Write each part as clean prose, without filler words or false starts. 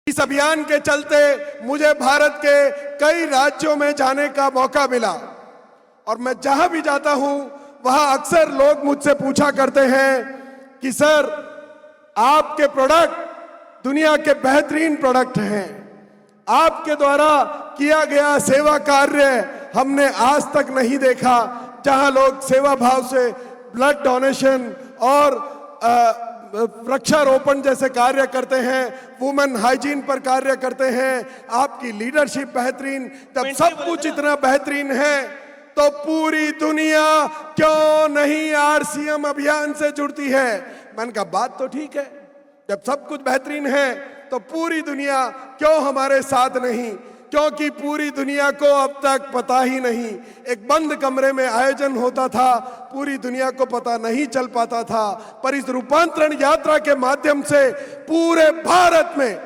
इस अभियान के चलते मुझे भारत के कई राज्यों में जाने का मौका मिला और मैं जहां भी जाता हूं वहां अक्सर लोग मुझसे पूछा करते हैं कि सर आपके प्रोडक्ट दुनिया के बेहतरीन प्रोडक्ट हैं, आपके द्वारा किया गया सेवा कार्य हमने आज तक नहीं देखा। जहां लोग सेवा भाव से ब्लड डोनेशन और वृक्षारोपण जैसे कार्य करते हैं, वुमेन हाइजीन पर कार्य करते हैं, आपकी लीडरशिप बेहतरीन, तब सब कुछ इतना बेहतरीन है तो पूरी दुनिया क्यों नहीं आरसीएम अभियान से जुड़ती है। मैंने कहा बात तो ठीक है, जब सब कुछ बेहतरीन है तो पूरी दुनिया क्यों हमारे साथ नहीं, क्योंकि पूरी दुनिया को अब तक पता ही नहीं। एक बंद कमरे में आयोजन होता था, पूरी दुनिया को पता नहीं चल पाता था, पर इस रूपांतरण यात्रा के माध्यम से पूरे भारत में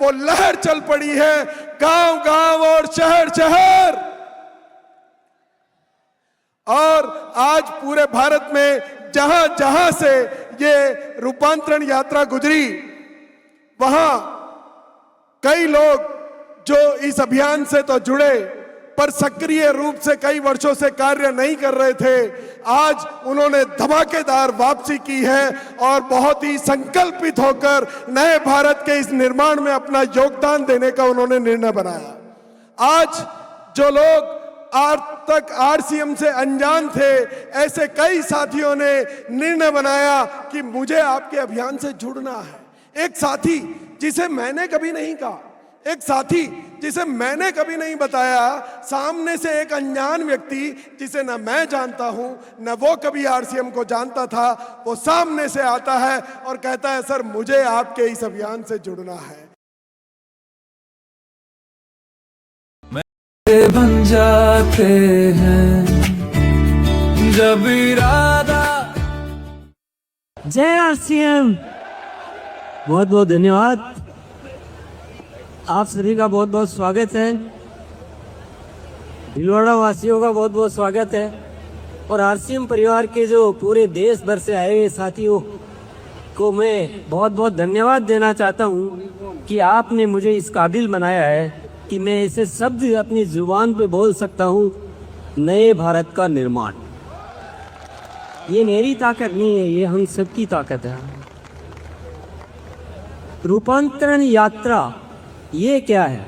वो लहर चल पड़ी है, गांव गांव और शहर शहर। और आज पूरे भारत में जहां जहां से ये रूपांतरण यात्रा गुजरी, वहां कई लोग जो इस अभियान से तो जुड़े पर सक्रिय रूप से कई वर्षों से कार्य नहीं कर रहे थे, आज उन्होंने धमाकेदार वापसी की है और बहुत ही संकल्पित होकर नए भारत के इस निर्माण में अपना योगदान देने का उन्होंने निर्णय बनाया। आज जो लोग आज तक आरसीएम से अनजान थे, ऐसे कई साथियों ने निर्णय बनाया कि मुझे आपके अभियान से जुड़ना है। एक साथी जिसे मैंने कभी नहीं कहा, एक साथी जिसे मैंने कभी नहीं बताया, सामने से एक अनजान व्यक्ति जिसे न मैं जानता हूं न वो कभी आरसीएम को जानता था, वो सामने से आता है और कहता है सर मुझे आपके इस अभियान से जुड़ना है। बन जाते हैं जब इरादा। जय आरसीएम, बहुत बहुत धन्यवाद। आप सभी का बहुत बहुत स्वागत है, भीलवाड़ा वासियों का बहुत बहुत स्वागत है और आरसीएम परिवार के जो पूरे देश भर से आए हुए साथियों को मैं बहुत बहुत धन्यवाद देना चाहता हूँ कि आपने मुझे इस काबिल बनाया है कि मैं ऐसे शब्द अपनी जुबान पे बोल सकता हूँ, नए भारत का निर्माण। ये मेरी ताकत नहीं है, ये हम सबकी ताकत है। रूपांतरण यात्रा ये क्या है?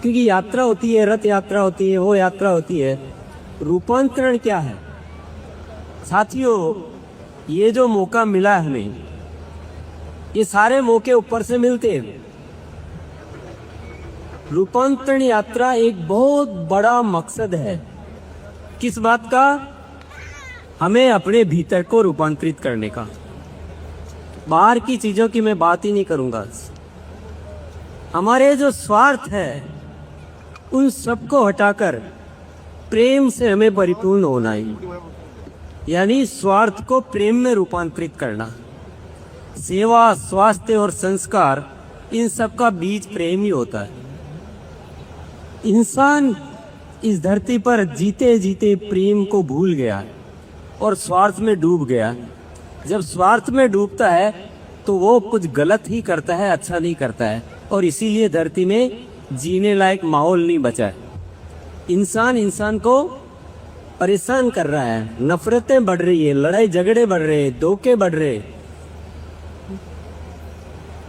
क्योंकि यात्रा होती है, रथ यात्रा होती है, वो यात्रा होती है। रूपांतरण क्या है? साथियों, ये जो मौका मिला है हमें, ये सारे मौके ऊपर से मिलते हैं। रूपांतरण यात्रा एक बहुत बड़ा मकसद है। किस बात का? हमें अपने भीतर को रूपांतरित करने का। बाहर की चीजों की मैं बात ही नहीं करूंगा। हमारे जो स्वार्थ है उन सबको हटाकर प्रेम से हमें परिपूर्ण होना है, यानी स्वार्थ को प्रेम में रूपांतरित करना। सेवा, स्वास्थ्य और संस्कार, इन सब का बीज प्रेम ही होता है। इंसान इस धरती पर जीते जीते प्रेम को भूल गया है और स्वार्थ में डूब गया है। जब स्वार्थ में डूबता है तो वो कुछ गलत ही करता है, अच्छा नहीं करता है, और इसीलिए धरती में जीने लायक माहौल नहीं बचा है। इंसान को परेशान कर रहा है, नफरतें बढ़ रही है, लड़ाई झगड़े बढ़ रहे हैं, धोखे बढ़ रहे।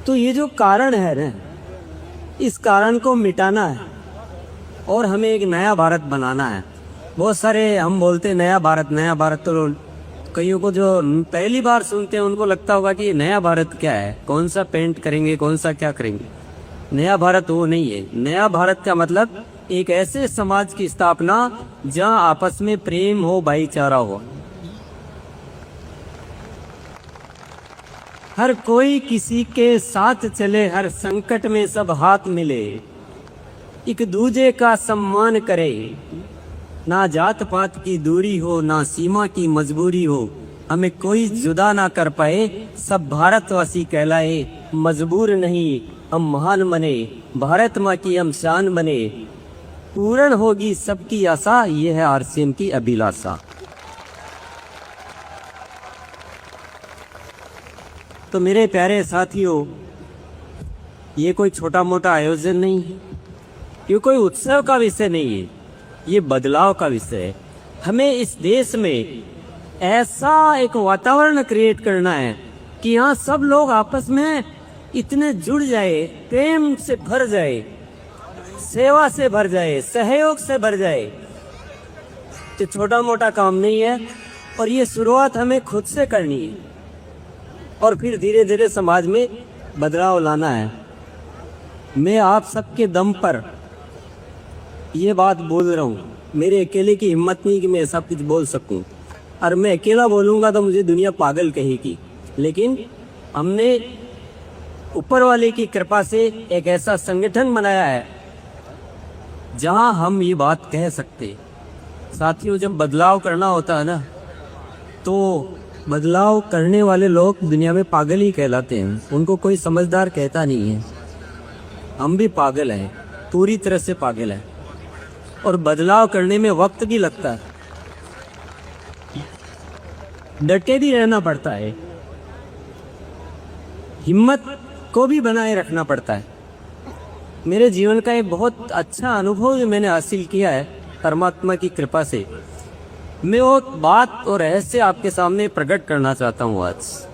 तो ये जो कारण है ना, इस कारण को मिटाना है और हमें एक नया भारत बनाना है। बहुत सारे हम बोलते हैं नया भारत, नया भारत, तो कईयों को जो पहली बार सुनते हैं उनको लगता होगा कि नया भारत क्या है, कौन सा पेंट करेंगे, कौन सा क्या करेंगे। नया भारत वो नहीं है। नया भारत का मतलब एक ऐसे समाज की स्थापना जहां आपस में प्रेम हो, भाईचारा हो, हर कोई किसी के साथ चले, हर संकट में सब हाथ मिले, एक दूजे का सम्मान करे, ना जात पात की दूरी हो, ना सीमा की मजबूरी हो, हमें कोई जुदा ना कर पाए, सब भारतवासी कहलाए, मजबूर नहीं हम महान बने, भारत माँ की हम शान बने, पूर्ण होगी सबकी आशा, ये है आरसीएम की अभिलाषा। तो मेरे प्यारे साथियों, ये कोई छोटा मोटा आयोजन नहीं है, ये कोई उत्सव का विषय नहीं है, ये बदलाव का विषय है। हमें इस देश में ऐसा एक वातावरण क्रिएट करना है कि यहाँ सब लोग आपस में इतने जुड़ जाए, प्रेम से भर जाए, सेवा से भर जाए, सहयोग से भर जाए। ये छोटा मोटा काम नहीं है, और ये शुरुआत हमें खुद से करनी है, और फिर धीरे धीरे समाज में बदलाव लाना है। मैं आप सबके दम पर ये बात बोल रहा हूँ, मेरे अकेले की हिम्मत नहीं कि मैं सब कुछ बोल सकूँ, और मैं अकेला बोलूँगा तो मुझे दुनिया पागल कहेगी। लेकिन हमने ऊपर वाले की कृपा से एक ऐसा संगठन बनाया है जहाँ हम ये बात कह सकते। साथियों, जब बदलाव करना होता है ना, तो बदलाव करने वाले लोग दुनिया में पागल ही कहलाते हैं, उनको कोई समझदार कहता नहीं है। हम भी पागल हैं, पूरी तरह से पागल हैं, और बदलाव करने में वक्त भी लगता है, डटे भी रहना पड़ता है, हिम्मत को भी बनाए रखना पड़ता है। मेरे जीवन का एक बहुत अच्छा अनुभव जो मैंने हासिल किया है परमात्मा की कृपा से, मैं वो बात और रहस्य आपके सामने प्रकट करना चाहता हूँ आज।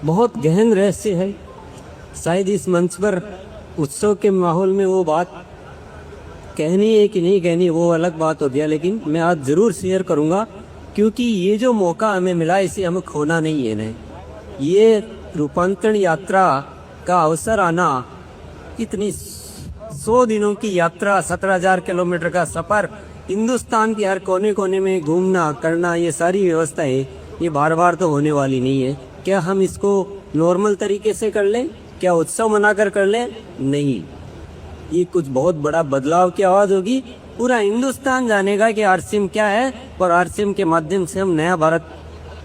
बहुत गहन रहस्य है, शायद इस मंच पर उत्सव के माहौल में वो बात कहनी है कि नहीं कहनी वो अलग बात होती है, लेकिन मैं आज ज़रूर शेयर करूँगा, क्योंकि ये जो मौका हमें मिला इसे हमें खोना नहीं है। नहीं, ये रूपांतरण यात्रा का अवसर आना, इतनी 100 दिनों की यात्रा, 17,000 किलोमीटर का सफ़र, हिंदुस्तान के हर कोने कोने में घूमना करना, ये सारी व्यवस्थाएं ये बार बार तो होने वाली नहीं है। क्या हम इसको नॉर्मल तरीके से कर लें? क्या उत्सव मनाकर कर लें? नहीं, ये कुछ बहुत बड़ा बदलाव की आवाज़ होगी। पूरा हिंदुस्तान जानेगा कि आरसीएम क्या है, और आरसीएम के माध्यम से हम नया भारत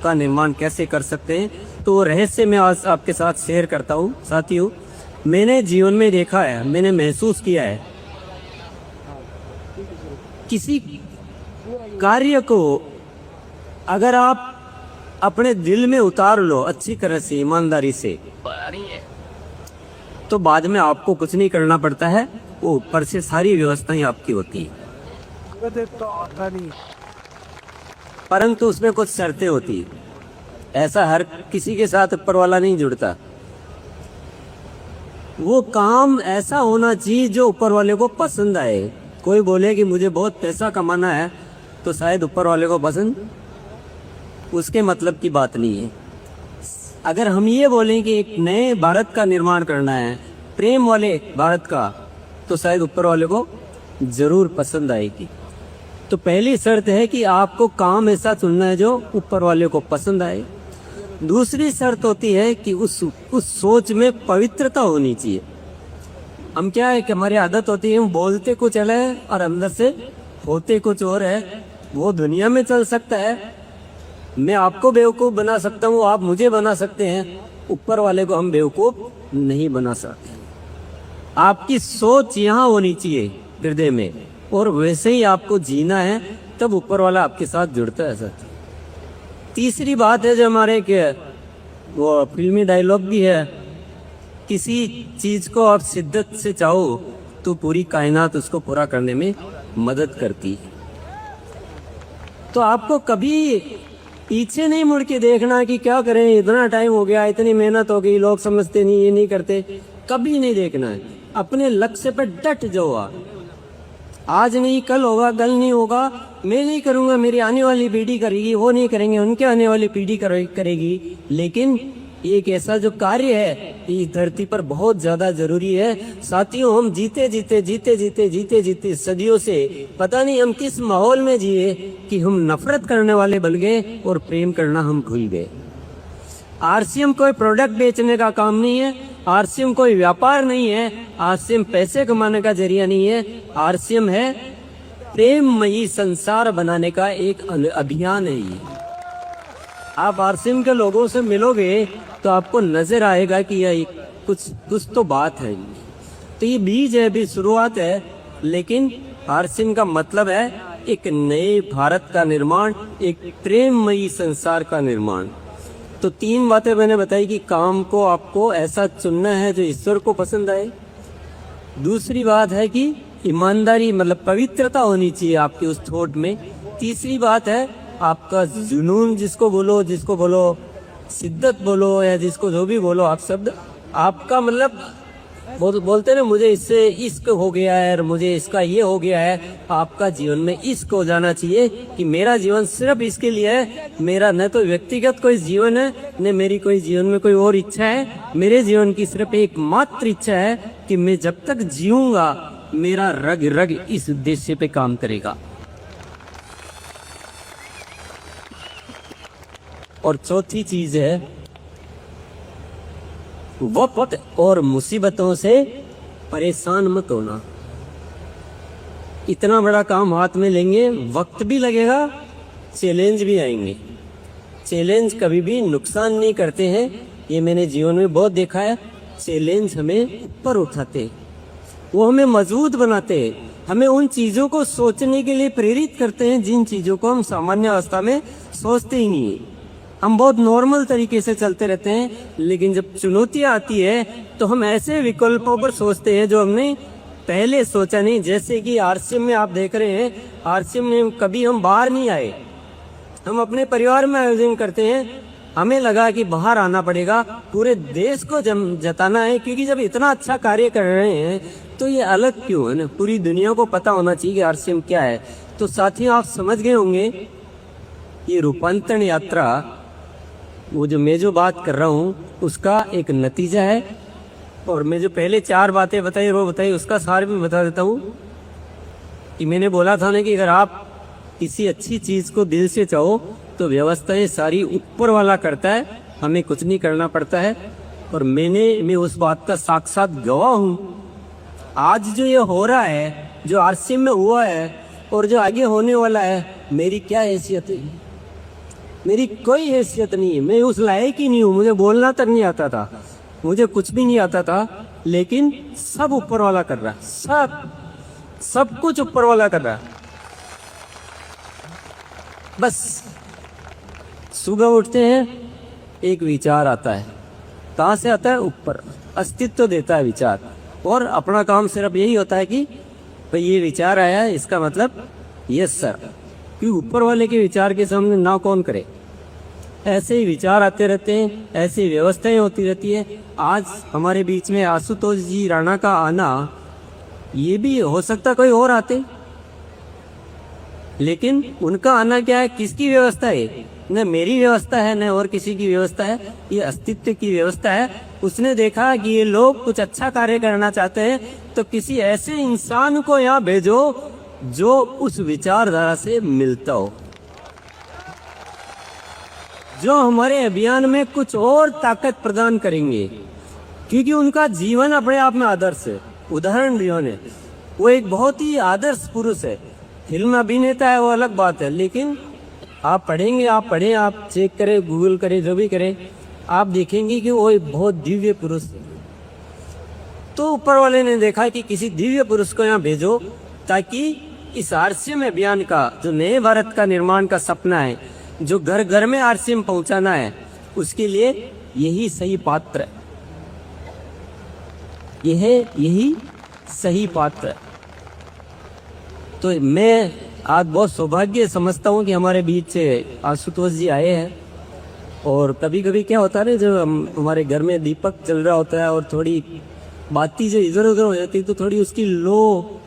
का निर्माण कैसे कर सकते हैं। तो रहस्य मैं आज आपके साथ शेयर करता हूँ। साथियों, मैंने जीवन में देखा है, मैंने महसूस किया है, किसी कार्य को अगर आप अपने दिल में उतार लो अच्छी तरह से, ईमानदारी से, तो बाद में आपको कुछ नहीं करना पड़ता है, वो ऊपर से सारी व्यवस्थाएं आपकी होती है। परंतु उसमें कुछ शर्तें होती है, ऐसा हर किसी के साथ ऊपर वाला नहीं जुड़ता। वो काम ऐसा होना चाहिए जो ऊपर वाले को पसंद आए। कोई बोले कि मुझे बहुत पैसा कमाना है, तो शायद ऊपर वाले को पसंद, उसके मतलब की बात नहीं है। अगर हम ये बोलें कि एक नए भारत का निर्माण करना है, प्रेम वाले भारत का, तो शायद ऊपर वाले को जरूर पसंद आएगी। तो पहली शर्त है कि आपको काम ऐसा चुनना है जो ऊपर वाले को पसंद आए। दूसरी शर्त होती है कि उस सोच में पवित्रता होनी चाहिए। हम क्या है कि हमारी आदत होती है, हम बोलते कुछ अलग है और अंदर से होते कुछ और है। वो दुनिया में चल सकता है, मैं आपको बेवकूफ़ बना सकता हूँ, आप मुझे बना सकते हैं, ऊपर वाले को हम बेवकूफ़ नहीं बना सकते। आपकी सोच यहाँ होनी चाहिए हृदय में, और वैसे ही आपको जीना है, तब ऊपर वाला आपके साथ जुड़ता है। सर, तीसरी बात है जो हमारे के वो फिल्मी डायलॉग भी है, किसी चीज़ को आप शिद्दत से चाहो तो पूरी कायनात उसको पूरा करने में मदद करती है। तो आपको कभी पीछे नहीं मुड़ के देखना कि क्या करें, इतना टाइम हो गया, इतनी मेहनत हो गई, लोग समझते नहीं, ये नहीं करते, कभी नहीं देखना है। अपने लक्ष्य पर डट जाओ आप। आज नहीं कल होगा, कल नहीं होगा, मैं नहीं करूँगा, मेरी आने वाली पीढ़ी करेगी, वो नहीं करेंगे, उनके आने वाली पीढ़ी करेगी। लेकिन एक ऐसा जो कार्य है इस धरती पर बहुत ज़्यादा जरूरी है। साथियों, हम जीते सदियों से पता नहीं हम किस माहौल में जिए कि हम नफरत करने वाले बन गए और प्रेम करना हम भूल गए। आरसीएम कोई प्रोडक्ट बेचने का काम नहीं है, आरसीएम कोई व्यापार नहीं है, आरसीएम पैसे कमाने का जरिया नहीं है। आरसीएम है प्रेममयी संसार बनाने का एक अभियान है। ये आप आरसीएम के लोगों से मिलोगे तो आपको नजर आएगा कि यह कुछ तो बात है। तो ये बीज है, अभी शुरुआत है, लेकिन आरसीएम का मतलब है एक नए भारत का निर्माण, एक प्रेममयी संसार का निर्माण। तो 3 बातें मैंने बताई कि काम को आपको ऐसा चुनना है जो ईश्वर को पसंद आए। दूसरी बात है कि ईमानदारी मतलब पवित्रता होनी चाहिए आपके उस थॉट में। तीसरी बात है आपका जुनून, जिसको बोलो शिद्दत बोलो या जिसको जो भी बोलो आप शब्द, आपका मतलब बोलते ना मुझे इससे इश्क हो गया है और मुझे इसका ये हो गया है। आपका जीवन में इश्क हो जाना चाहिए कि मेरा जीवन सिर्फ इसके लिए है। मेरा न तो व्यक्तिगत कोई जीवन है न मेरी कोई जीवन में कोई और इच्छा है। मेरे जीवन की सिर्फ एकमात्र इच्छा है कि मैं जब तक जीऊंगा मेरा रग रग इस उद्देश्य पे काम करेगा। और चौथी चीज है वक्त और मुसीबतों से परेशान मत होना। इतना बड़ा काम हाथ में लेंगे, वक्त भी लगेगा, चैलेंज भी आएंगे। चैलेंज कभी भी नुकसान नहीं करते हैं, ये मैंने जीवन में बहुत देखा है। चैलेंज हमें ऊपर उठाते, वो हमें मजबूत बनाते हैं, हमें उन चीजों को सोचने के लिए प्रेरित करते हैं जिन चीजों को हम सामान्य अवस्था में सोचते ही नहीं। हम बहुत नॉर्मल तरीके से चलते रहते हैं, लेकिन जब चुनौतियां आती है तो हम ऐसे विकल्पों पर सोचते हैं जो हमने पहले सोचा नहीं। जैसे कि आरसीएम में आप देख रहे हैं, आरसीएम में कभी हम बाहर नहीं आए, हम अपने परिवार में आयोजन करते हैं। हमें लगा कि बाहर आना पड़ेगा, पूरे देश को जताना है, क्योंकि जब इतना अच्छा कार्य कर रहे हैं तो ये अलग क्यों है ना, पूरी दुनिया को पता होना चाहिए कि आरसीएम क्या है। तो साथियों आप समझ गए होंगे ये रूपांतरण यात्रा, वो जो मैं बात कर रहा हूँ उसका एक नतीजा है। और मैं जो पहले 4 बातें बताई वो बताई, उसका सार भी बता देता हूँ कि मैंने बोला था ना कि अगर आप किसी अच्छी चीज को दिल से चाहो तो व्यवस्थाएं सारी ऊपर वाला करता है, हमें कुछ नहीं करना पड़ता है। और मैं उस बात का साक्षात गवाह हूँ। आज जो ये हो रहा है, जो आरसीएम में हुआ है और जो आगे होने वाला है, मेरी क्या हैसियत है? मेरी कोई हैसियत नहीं है, मैं उस लायक ही नहीं हूँ। मुझे बोलना तक नहीं आता था, मुझे कुछ भी नहीं आता था, लेकिन सब ऊपर वाला कर रहा है, सब कुछ ऊपर वाला कर रहा है। बस सुबह उठते हैं, एक विचार आता है। कहाँ से आता है? ऊपर अस्तित्व देता है विचार। और अपना काम सिर्फ यही होता है कि भाई ये विचार आया है, इसका मतलब यस सर, कि ऊपर वाले के विचार के सामने ना कौन करे। ऐसे ही विचार आते रहते हैं, ऐसी व्यवस्थाएं होती रहती है। आज हमारे बीच में आशुतोष जी राणा का आना, ये भी हो सकता कोई और आते, लेकिन उनका आना क्या है, किसकी व्यवस्था है? न मेरी व्यवस्था है न और किसी की व्यवस्था है, ये अस्तित्व की व्यवस्था है। उसने देखा कि ये लोग कुछ अच्छा कार्य करना चाहते हैं, तो किसी ऐसे इंसान को यहाँ भेजो जो उस विचारधारा से मिलता हो, जो हमारे अभियान में कुछ और ताकत प्रदान करेंगे, क्योंकि उनका जीवन अपने आप में आदर्श है। उदाहरण दिया ने, वो एक बहुत ही आदर्श पुरुष है। फिल्म अभिनेता है वो अलग बात है, लेकिन आप पढ़ेंगे, आप पढ़ें, आप चेक करें, गूगल करें, जो भी करें, आप देखेंगे कि वो एक बहुत दिव्य पुरुष है। तो ऊपर वाले ने देखा कि किसी दिव्य पुरुष को यहाँ भेजो, ताकि इस आरसीएम अभियान का, जो नए भारत का निर्माण का सपना है, जो घर घर में आरसीएम पहुंचाना है, उसके लिए यही सही पात्र है, यही सही पात्र है। तो मैं आज बहुत सौभाग्य समझता हूँ कि हमारे बीच से आशुतोष जी आए हैं। और कभी कभी क्या होता है ना, जब हमारे घर में दीपक चल रहा होता है और थोड़ी बाती जो इधर उधर हो जाती है, तो थोड़ी उसकी लो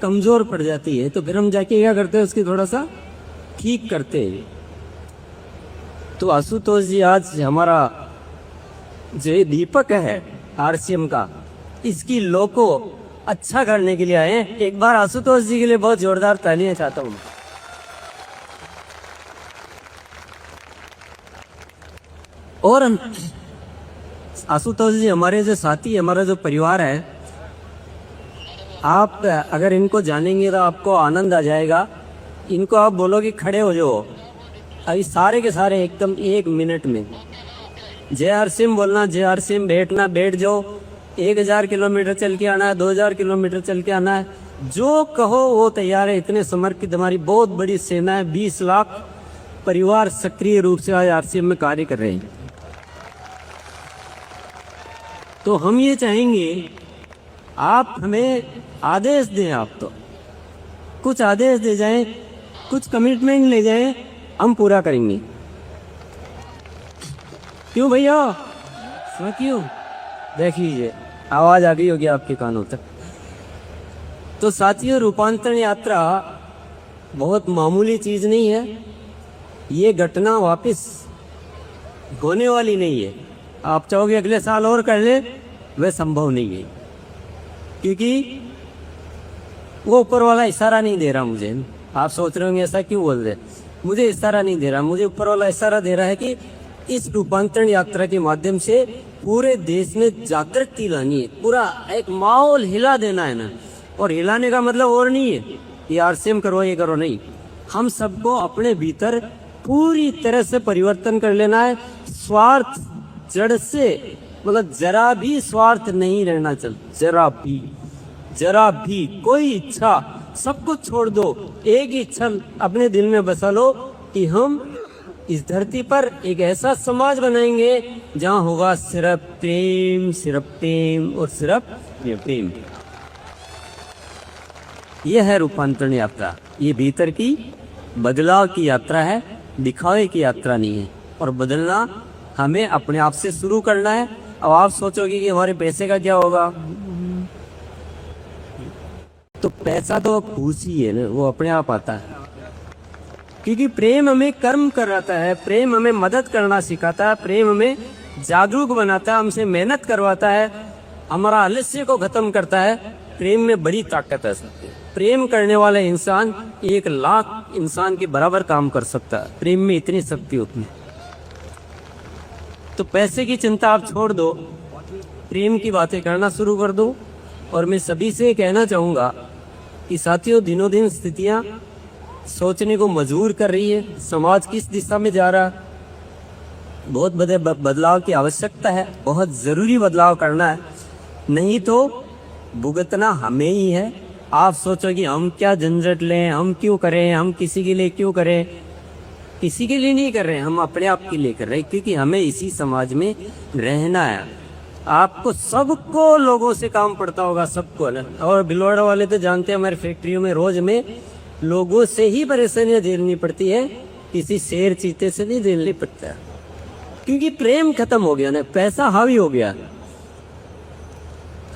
कमजोर पड़ जाती है, तो फिर हम जाके क्या करते हैं, उसकी थोड़ा सा ठीक करते हैं। तो आशुतोष जी आज हमारा जो दीपक है आरसीएम का, इसकी लो को अच्छा करने के लिए आए हैं। एक बार आशुतोष जी के लिए बहुत जोरदार तालियां चाहता हूँ। और आशुतोष जी हमारे जो साथी, हमारा जो परिवार है, आप अगर इनको जानेंगे तो आपको आनंद आ जाएगा। इनको आप बोलो कि खड़े हो जाओ, अभी सारे के सारे एकदम 1 मिनट में जय आरसीएम बोलना, जय आरसीएम, बैठना, बैठ जाओ। 1000 किलोमीटर चल के आना है, 2000 किलोमीटर चल के आना है, जो कहो वो तैयार है। इतने समर्पित हमारी बहुत बड़ी सेना है, 20 लाख परिवार सक्रिय रूप से आज आरसीएम में कार्य कर रहे हैं। तो हम ये चाहेंगे आप हमें आदेश दें, आप तो कुछ आदेश दे जाएं, कुछ कमिटमेंट ले जाएं, हम पूरा करेंगे। क्यों भैया, क्यों? देख लीजिए आवाज आ गई होगी आपके कानों तक। तो साथियों, रूपांतरण यात्रा बहुत मामूली चीज नहीं है। ये घटना वापस होने वाली नहीं है। आप चाहोगे अगले साल और कर ले, वह संभव नहीं है, क्योंकि वो ऊपर वाला इशारा नहीं दे रहा मुझे। आप सोच रहे होंगे ऐसा क्यों बोल रहे, मुझे इशारा नहीं दे रहा, मुझे ऊपर वाला इशारा दे रहा है कि इस रूपांतरण यात्रा के माध्यम से पूरे देश में जागृति लानी है, पूरा एक माहौल हिला देना है ना। और हिलाने का मतलब और नहीं है कि आरसीएम करो ये करो, नहीं। हम सबको अपने भीतर पूरी तरह से परिवर्तन कर लेना है। स्वार्थ जड़ से, मतलब जरा भी स्वार्थ नहीं रहना चल, जरा भी कोई इच्छा सब कुछ छोड़ दो। एक ही इच्छा अपने दिल में बसा लो कि हम इस धरती पर एक ऐसा समाज बनाएंगे जहां होगा सिर्फ प्रेम और सिर्फ प्रेम। यह है रूपांतरण यात्रा। ये भीतर की बदलाव की यात्रा है, दिखावे की यात्रा नहीं है। और बदलना हमें अपने आप से शुरू करना है। अब आप सोचोगे कि हमारे पैसे का क्या होगा, तो पैसा तो खुशी है ना, वो अपने आप आता है। क्योंकि प्रेम हमें कर्म कराता है, प्रेम हमें मदद करना सिखाता है, प्रेम हमें जागरूक बनाता है, हमसे मेहनत करवाता है, हमारा आलस्य को खत्म करता है। प्रेम में बड़ी ताकत है। प्रेम करने वाला इंसान 1,00,000 इंसान के बराबर काम कर सकता है। प्रेम में इतनी शक्ति होती है। तो पैसे की चिंता आप छोड़ दो, प्रेम की बातें करना शुरू कर दो। और मैं सभी से कहना चाहूँगा कि साथियों, दिनों दिन स्थितियाँ सोचने को मजबूर कर रही है। समाज किस दिशा में जा रहा है, बहुत बड़े बदलाव की आवश्यकता है, बहुत ज़रूरी बदलाव करना है, नहीं तो भुगतना हमें ही है। आप सोचो कि हम क्या झंझट लें, हम क्यों करें, हम किसी के लिए क्यों करें। किसी के लिए नहीं कर रहे, हम अपने आप के लिए कर रहे हैं, क्योंकि हमें इसी समाज में रहना है। आपको सबको लोगों से काम पड़ता होगा, सबको ना। और भिलवाड़ा वाले तो जानते हैं, हमारी फैक्ट्रियों में रोज में लोगों से ही परेशानियां झेलनी पड़ती है, किसी शेर चीते से नहीं झेलनी पड़ता है। क्योंकि प्रेम खत्म हो गया ना, पैसा हावी हो गया।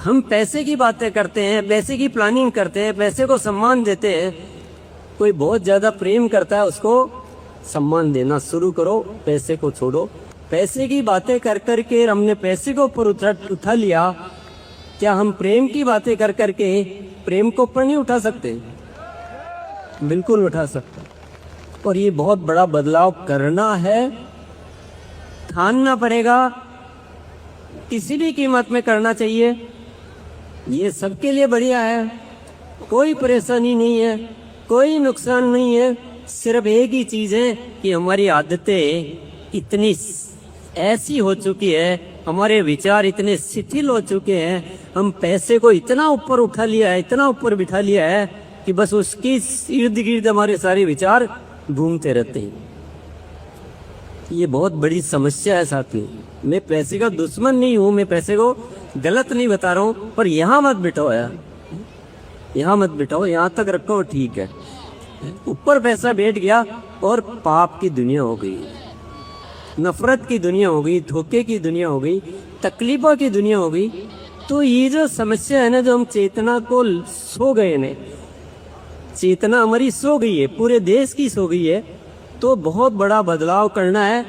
हम पैसे की बातें करते हैं, पैसे की प्लानिंग करते हैं, पैसे को सम्मान देते हैं। कोई बहुत ज्यादा प्रेम करता है, उसको सम्मान देना शुरू करो, पैसे को छोड़ो। पैसे की बातें कर करके हमने पैसे को ऊपर उठा लिया, क्या हम प्रेम की बातें कर करके प्रेम को ऊपर नहीं उठा सकते? बिल्कुल उठा सकते। और ये बहुत बड़ा बदलाव करना है, ठानना पड़ेगा, किसी भी कीमत में करना चाहिए। ये सबके लिए बढ़िया है, कोई परेशानी नहीं है, कोई नुकसान नहीं है। सिर्फ एक ही चीज है कि हमारी आदतें इतनी ऐसी हो चुकी है, हमारे विचार इतने शिथिल हो चुके हैं, हम पैसे को इतना ऊपर उठा लिया है, इतना ऊपर बिठा लिया है कि बस उसकी इर्द गिर्द हमारे सारे विचार घूमते रहते हैं। ये बहुत बड़ी समस्या है साथियों। मैं पैसे का दुश्मन नहीं हूँ, मैं पैसे को गलत नहीं बता रहा हूँ, पर यहाँ मत बिठाओ यार, यहाँ मत बिठाओ, यहाँ तक रखो ठीक है। ऊपर पैसा बैठ गया और पाप की दुनिया हो गई, नफरत की दुनिया हो गई, धोखे की दुनिया हो गई, तकलीफों की दुनिया हो गई। तो ये जो समस्या है ना, जो हम चेतना को सो गए ने, चेतना हमारी सो गई है, पूरे देश की सो गई है। तो बहुत बड़ा बदलाव करना है।